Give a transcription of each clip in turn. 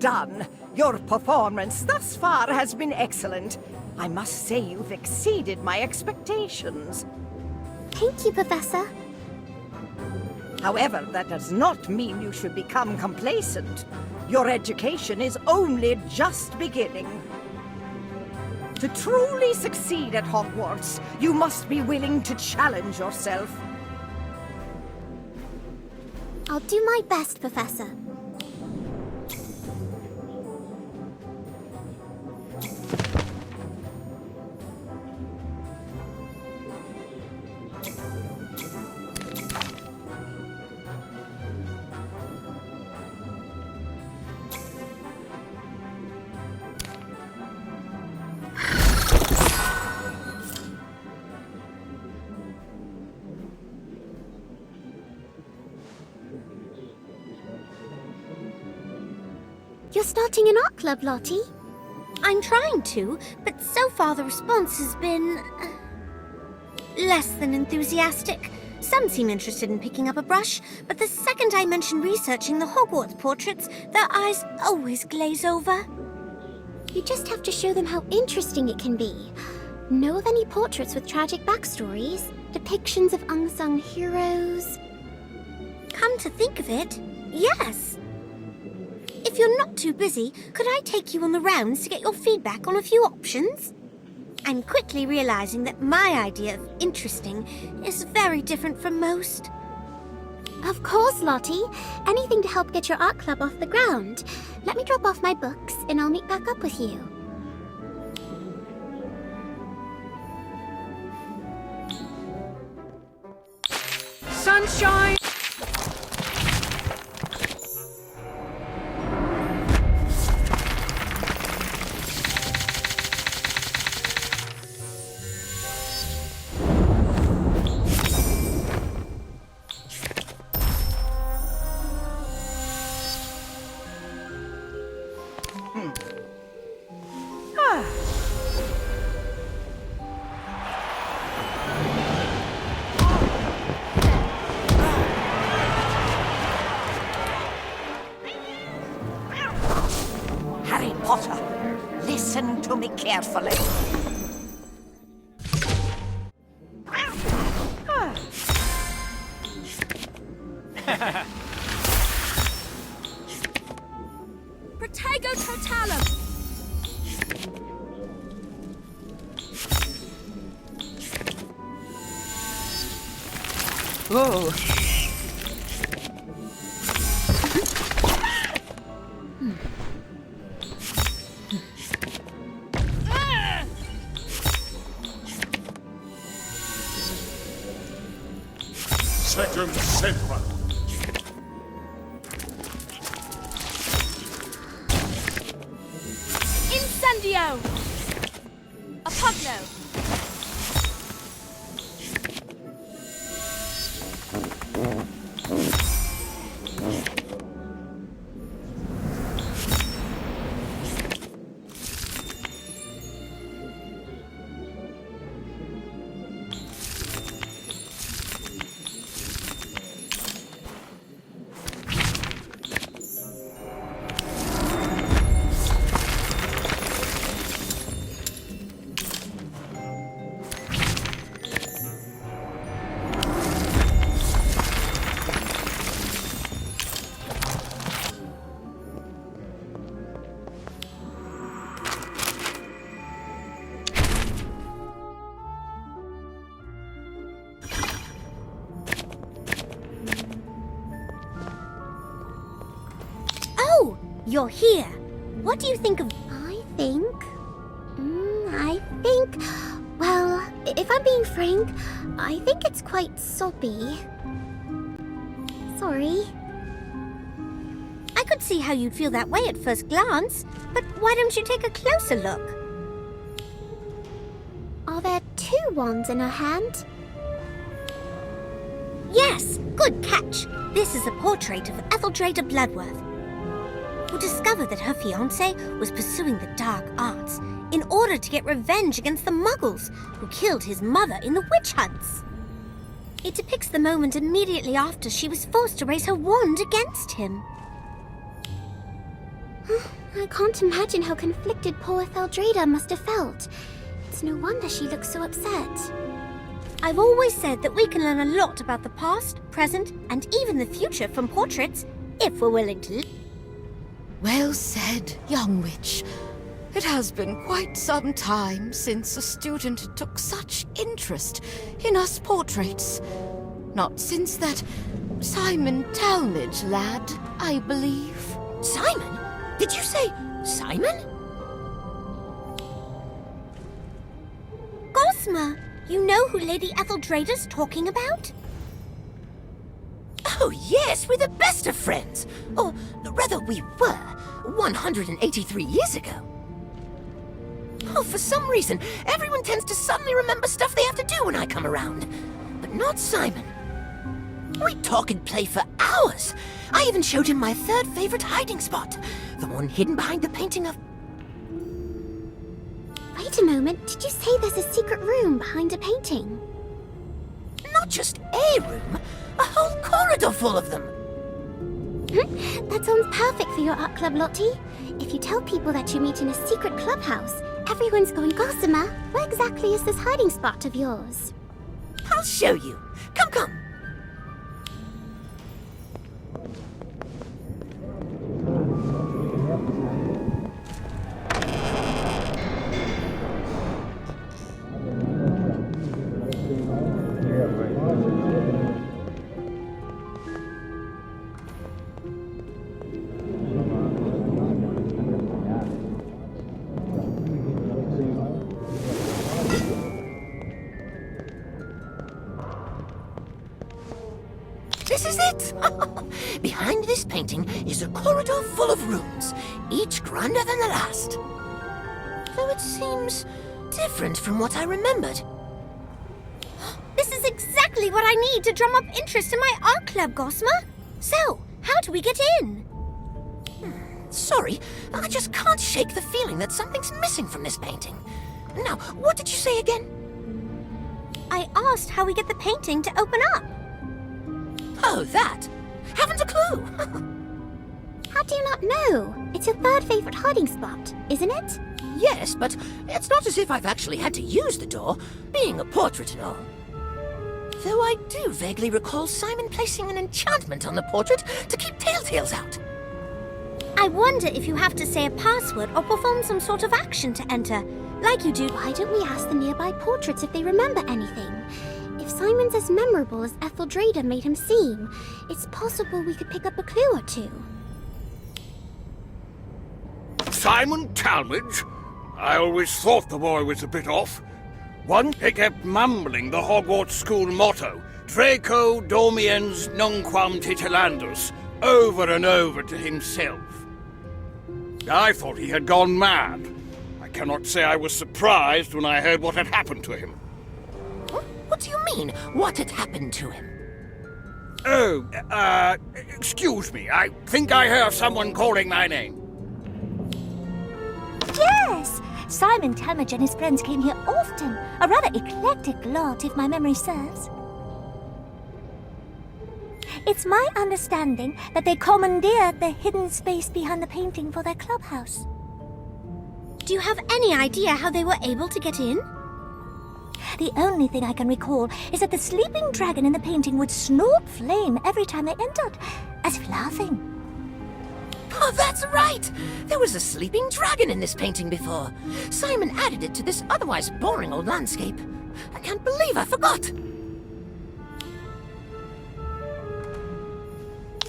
done. Your performance thus far has been excellent. I must say you've exceeded my expectations. Thank you, Professor. However, that does not mean you should become complacent. Your education is only just beginning. To truly succeed at Hogwarts, you must be willing to challenge yourself. I'll do my best, Professor. You're starting an art club, Lottie? I'm trying to, but so far the response has been... less than enthusiastic. Some seem interested in picking up a brush, but the second I mention researching the Hogwarts portraits, their eyes always glaze over. You just have to show them how interesting it can be. Know of any portraits with tragic backstories? Depictions of unsung heroes? Come to think of it, yes. If you're not too busy, could I take you on the rounds to get your feedback on a few options? I'm quickly realizing that my idea of interesting is very different from most. Of course, Lottie. Anything to help get your art club off the ground. Let me drop off my books and I'll meet back up with you. Sunshine! Harry Potter, listen to me carefully. Protego totalum! Oh. Sectum Sempra. Incendio! Apogno! Oh, you're here. What do you think of... I think... Well, if I'm being frank, I think it's quite soppy. Sorry. I could see how you'd feel that way at first glance, but why don't you take a closer look? Are there two wands in her hand? Yes, good catch. This is a portrait of Etheldreda Bloodworth, who discovered that her fiancé was pursuing the dark arts in order to get revenge against the Muggles who killed his mother in the witch hunts. It depicts the moment immediately after she was forced to raise her wand against him. I can't imagine how conflicted poor Etheldreda must have felt. It's no wonder she looks so upset. I've always said that we can learn a lot about the past, present, and even the future from portraits, if we're willing to. Well said, young witch. It has been quite some time since a student took such interest in us portraits. Not since that Simon Talmadge lad, I believe. Simon? Did you say Simon? Gosma, you know who Lady Etheldreda's talking about? Oh yes, we're the best of friends. Or rather we were, 183 years ago. Oh, for some reason, everyone tends to suddenly remember stuff they have to do when I come around. But not Simon. We talk and play for hours. I even showed him my third favorite hiding spot. The one hidden behind the painting of... Wait a moment, did you say there's a secret room behind a painting? Not just a room, a whole corridor full of them. That sounds perfect for your art club, Lottie. If you tell people that you meet in a secret clubhouse, everyone's going, Gossamer, where exactly is this hiding spot of yours? I'll show you. Come, come. This is it! Behind this painting is a corridor full of rooms, each grander than the last. Though it seems different from what I remembered. This is exactly what I need to drum up interest in my art club, Gosma. So, how do we get in? Sorry, I just can't shake the feeling that something's missing from this painting. Now, what did you say again? I asked how we get the painting to open up. Oh, that? Haven't a clue. How do you not know? It's your third favorite hiding spot, isn't it? Yes, but it's not as if I've actually had to use the door, being a portrait and all. Though I do vaguely recall Simon placing an enchantment on the portrait to keep telltales out. I wonder if you have to say a password or perform some sort of action to enter, like you do. Why don't we ask the nearby portraits if they remember anything? If Simon's as memorable as Etheldreda made him seem, it's possible we could pick up a clue or two. Simon Talmadge? I always thought the boy was a bit off. Once he kept mumbling the Hogwarts school motto, Draco Domiens Nunquam Titilandus, over and over to himself. I thought he had gone mad. I cannot say I was surprised when I heard what had happened to him. What do you mean, what had happened to him? Oh, excuse me. I think I hear someone calling my name. Yes! Simon Talmadge and his friends came here often. A rather eclectic lot, if my memory serves. It's my understanding that they commandeered the hidden space behind the painting for their clubhouse. Do you have any idea how they were able to get in? The only thing I can recall is that the sleeping dragon in the painting would snort flame every time they entered, as if laughing. Oh, that's right! There was a sleeping dragon in this painting before. Simon added it to this otherwise boring old landscape. I can't believe I forgot!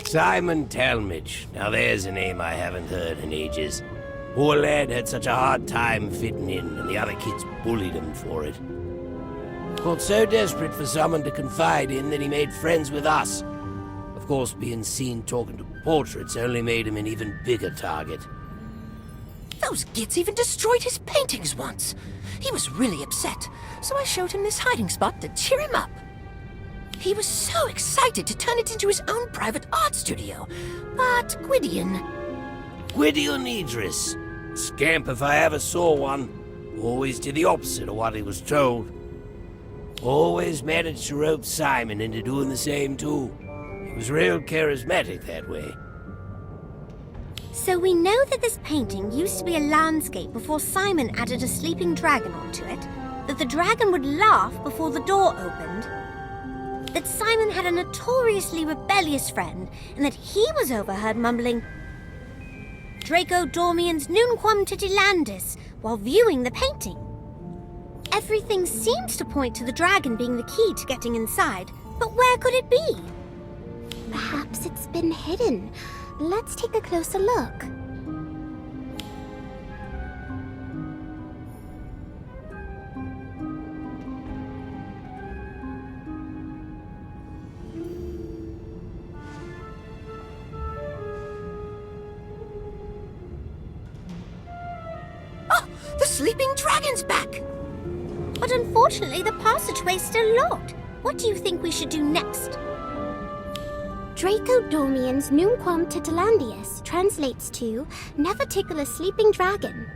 Simon Talmadge. Now there's a name I haven't heard in ages. Poor lad had such a hard time fitting in, and the other kids bullied him for it. Got so desperate for someone to confide in that he made friends with us. Of course, being seen talking to portraits only made him an even bigger target. Those gits even destroyed his paintings once. He was really upset, so I showed him this hiding spot to cheer him up. He was so excited to turn it into his own private art studio. But Gwydion... Gwydion Idris. Scamp if I ever saw one. Always did the opposite of what he was told. Always managed to rope Simon into doing the same too. He was real charismatic that way. So we know that this painting used to be a landscape before Simon added a sleeping dragon onto it, that the dragon would laugh before the door opened, that Simon had a notoriously rebellious friend, and that he was overheard mumbling Draco Dormiens Nunquam Titilandis while viewing the painting. Everything seems to point to the dragon being the key to getting inside, but where could it be? Perhaps it's been hidden. Let's take a closer look. Oh, the sleeping dragon's back! But unfortunately, the passageway's still locked. What do you think we should do next? Draco Dormiens Nunquam Titilandius translates to never tickle a sleeping dragon.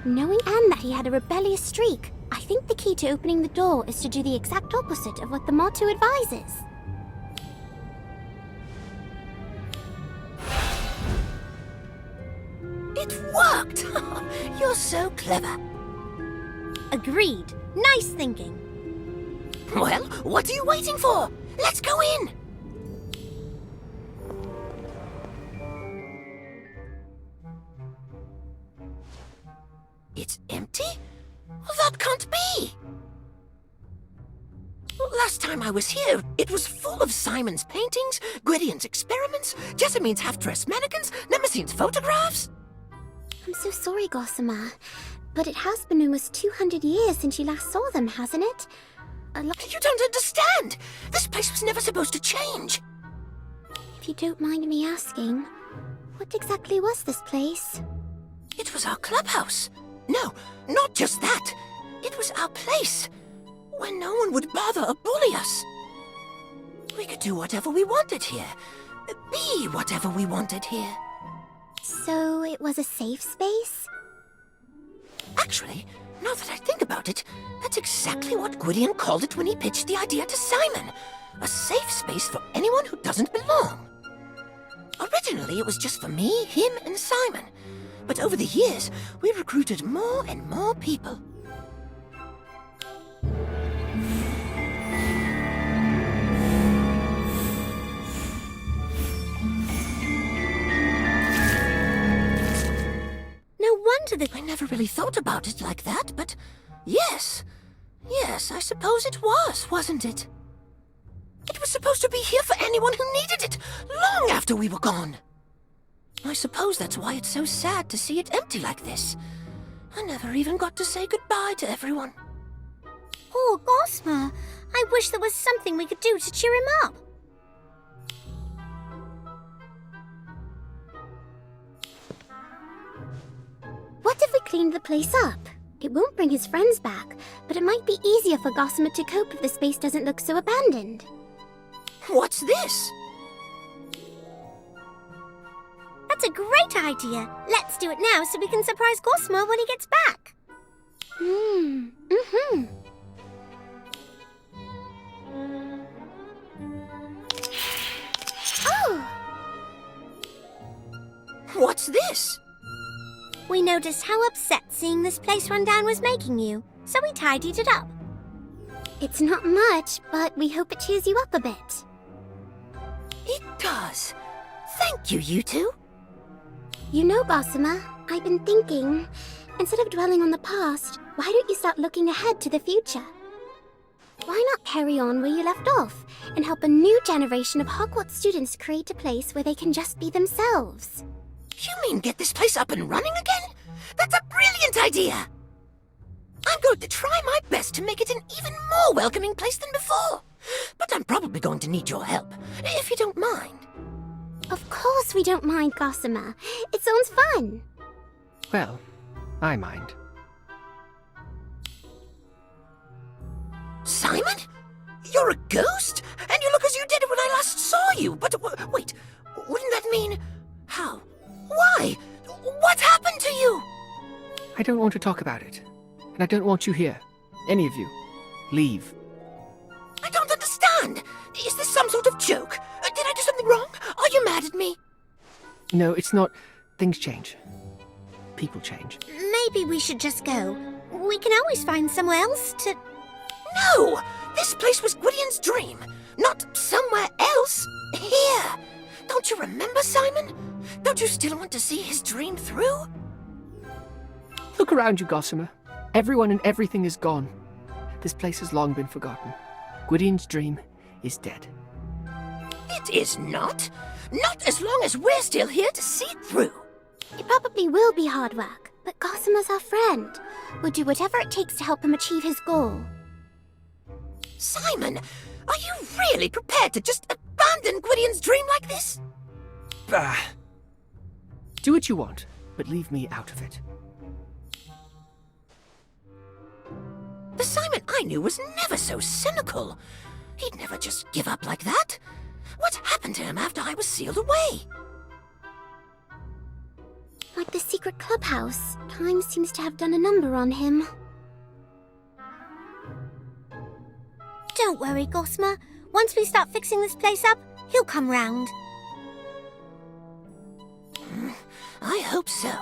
Knowing Anne that he had a rebellious streak, I think the key to opening the door is to do the exact opposite of what the motto advises. It worked! You're so clever. Agreed. Nice thinking. Well, what are you waiting for? Let's go in! It's empty? That can't be! Last time I was here, it was full of Simon's paintings, Gwydion's experiments, Jessamine's half-dressed mannequins, Nemesine's photographs. I'm so sorry, Gossamer, but it has been almost 200 years since you last saw them, hasn't it? You don't understand! This place was never supposed to change! If you don't mind me asking, what exactly was this place? It was our clubhouse. No, not just that. It was our place, where no one would bother or bully us. We could do whatever we wanted here, be whatever we wanted here. So it was a safe space? Actually, now that I think about it, that's exactly what Gwydion called it when he pitched the idea to Simon. A safe space for anyone who doesn't belong. Originally, it was just for me, him, and Simon. But over the years, we recruited more and more people. No wonder that... I never really thought about it like that, but yes. Yes, I suppose it was, wasn't it? It was supposed to be here for anyone who needed it, long after we were gone. I suppose that's why it's so sad to see it empty like this. I never even got to say goodbye to everyone. Oh, Gossamer, I wish there was something we could do to cheer him up. What if we cleaned the place up? It won't bring his friends back, but it might be easier for Gossamer to cope if the space doesn't look so abandoned. What's this? That's a great idea. Let's do it now so we can surprise Gossamer when he gets back. Oh! What's this? We noticed how upset seeing this place run down was making you, so we tidied it up. It's not much, but we hope it cheers you up a bit. It does. Thank you, you two. You know, Gossamer, I've been thinking, instead of dwelling on the past, why don't you start looking ahead to the future? Why not carry on where you left off and help a new generation of Hogwarts students create a place where they can just be themselves? You mean get this place up and running again? That's a brilliant idea! I'm going to try my best to make it an even more welcoming place than before. But I'm probably going to need your help, if you don't mind. Of course we don't mind, Gossamer. It sounds fun. Well, I mind. Simon? You're a ghost? And you look as you did when I last saw you. But wait, wouldn't that mean... How? Why? What happened to you? I don't want to talk about it. And I don't want you here. Any of you. Leave. I don't understand. Is this some sort of joke? Did I do something wrong? Are you mad at me? No, it's not... Things change. People change. Maybe we should just go. We can always find somewhere else to... No! This place was Gwydion's dream, not somewhere else. Here! Don't you remember, Simon? Don't you still want to see his dream through? Look around you, Gossamer. Everyone and everything is gone. This place has long been forgotten. Gwydion's dream is dead. It is not. Not as long as we're still here to see it through. It probably will be hard work, but Gossamer's our friend. We'll do whatever it takes to help him achieve his goal. Simon, are you really prepared to just abandon Gwydion's dream like this? Bah. Do what you want, but leave me out of it. The Simon I knew was never so cynical. He'd never just give up like that. What happened to him after I was sealed away? Like the secret clubhouse, time seems to have done a number on him. Don't worry, Gossamer. Once we start fixing this place up, he'll come round. I hope so.